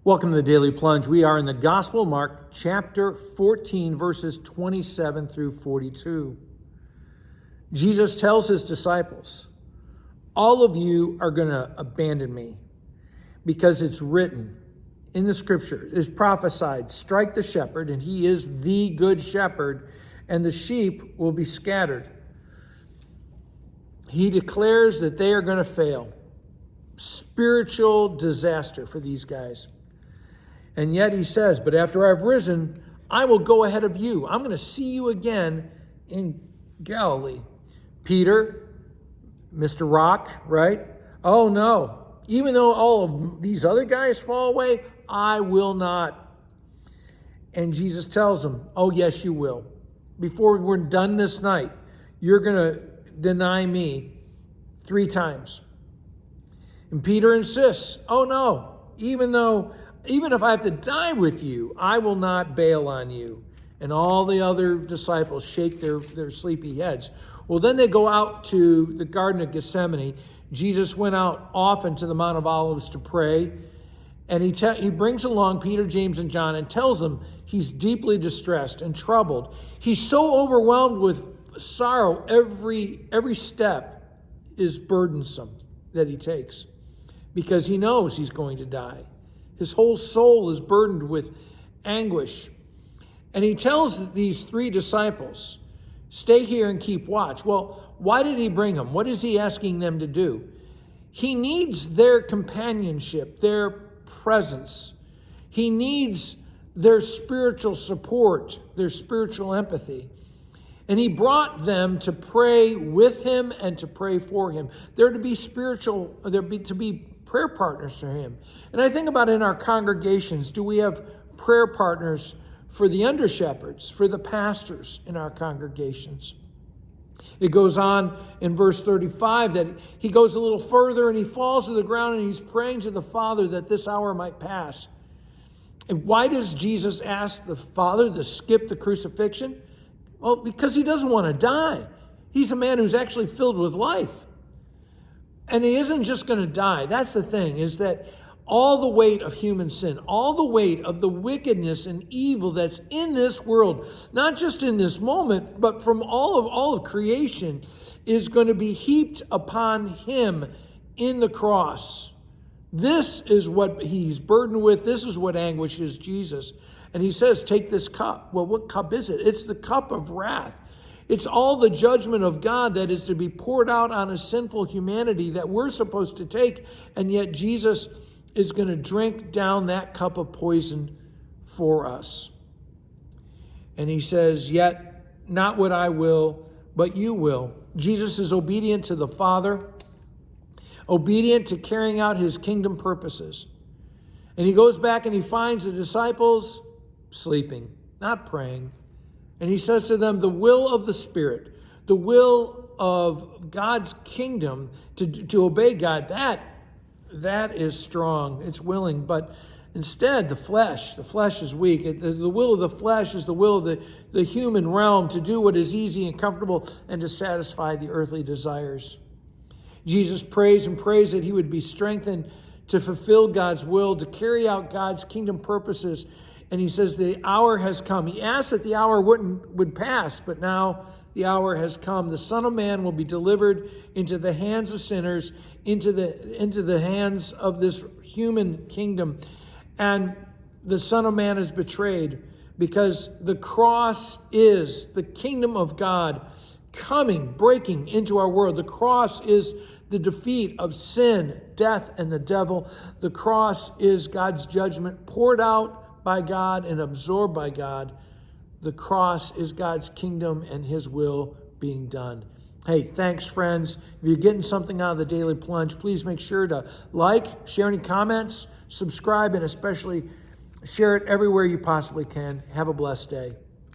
Welcome to the Daily Plunge. We are in the Gospel of Mark, chapter 14, verses 27 through 42. Jesus tells his disciples, all of you are going to abandon me because it's written in the scripture, it's prophesied, strike the shepherd, and he is the good shepherd, and the sheep will be scattered. He declares that they are going to fail. Spiritual disaster for these guys. And yet he says, but after I've risen, I will go ahead of you. I'm going to see you again in Galilee. Peter, Mr. Rock, right? Oh no, even though all of these other guys fall away, I will not. And Jesus tells him, oh yes, you will. Before we're done this night, you're going to deny me 3 times. And Peter insists, oh no, even if I have to die with you, I will not bail on you. And all the other disciples shake their sleepy heads. Well, then they go out to the Garden of Gethsemane. Jesus went out often to the Mount of Olives to pray. And he brings along Peter, James, and John and tells them he's deeply distressed and troubled. He's so overwhelmed with sorrow, every step is burdensome that he takes because he knows he's going to die. His whole soul is burdened with anguish. And he tells these 3 disciples, stay here and keep watch. Well, why did he bring them? What is he asking them to do? He needs their companionship, their presence. He needs their spiritual support, their spiritual empathy. And he brought them to pray with him and to pray for him. They're to be to be prayer partners for him. And I think about in our congregations, do we have prayer partners for the under-shepherds, for the pastors in our congregations? It goes on in verse 35 that he goes a little further and he falls to the ground and he's praying to the Father that this hour might pass. And why does Jesus ask the Father to skip the crucifixion? Well, because he doesn't want to die. He's a man who's actually filled with life. And he isn't just going to die. That's the thing, is that all the weight of human sin, all the weight of the wickedness and evil that's in this world, not just in this moment, but from all of creation, is going to be heaped upon him in the cross. This is what he's burdened with. This is what anguishes Jesus. And he says, take this cup. Well, what cup is it? It's the cup of wrath. It's all the judgment of God that is to be poured out on a sinful humanity that we're supposed to take, and yet Jesus is going to drink down that cup of poison for us. And he says, yet not what I will, but you will. Jesus is obedient to the Father, obedient to carrying out his kingdom purposes. And he goes back and he finds the disciples sleeping, not praying. And he says to them, the will of the Spirit, the will of God's kingdom to obey God, that is strong. It's willing. But instead, the flesh is weak. The will of the flesh is the will of the human realm to do what is easy and comfortable and to satisfy the earthly desires. Jesus prays and prays that he would be strengthened to fulfill God's will, to carry out God's kingdom purposes. And he says the hour has come. He asked that the hour would pass, but now the hour has come. The Son of Man will be delivered into the hands of sinners, into the hands of this human kingdom. And the Son of Man is betrayed because the cross is the kingdom of God breaking into our world. The cross is the defeat of sin, death, and the devil. The cross is God's judgment poured out by God and absorbed by God. The cross is God's kingdom and his will being done. Hey, thanks, friends. If you're getting something out of the Daily Plunge, please make sure to like, share any comments, subscribe, and especially share it everywhere you possibly can. Have a blessed day.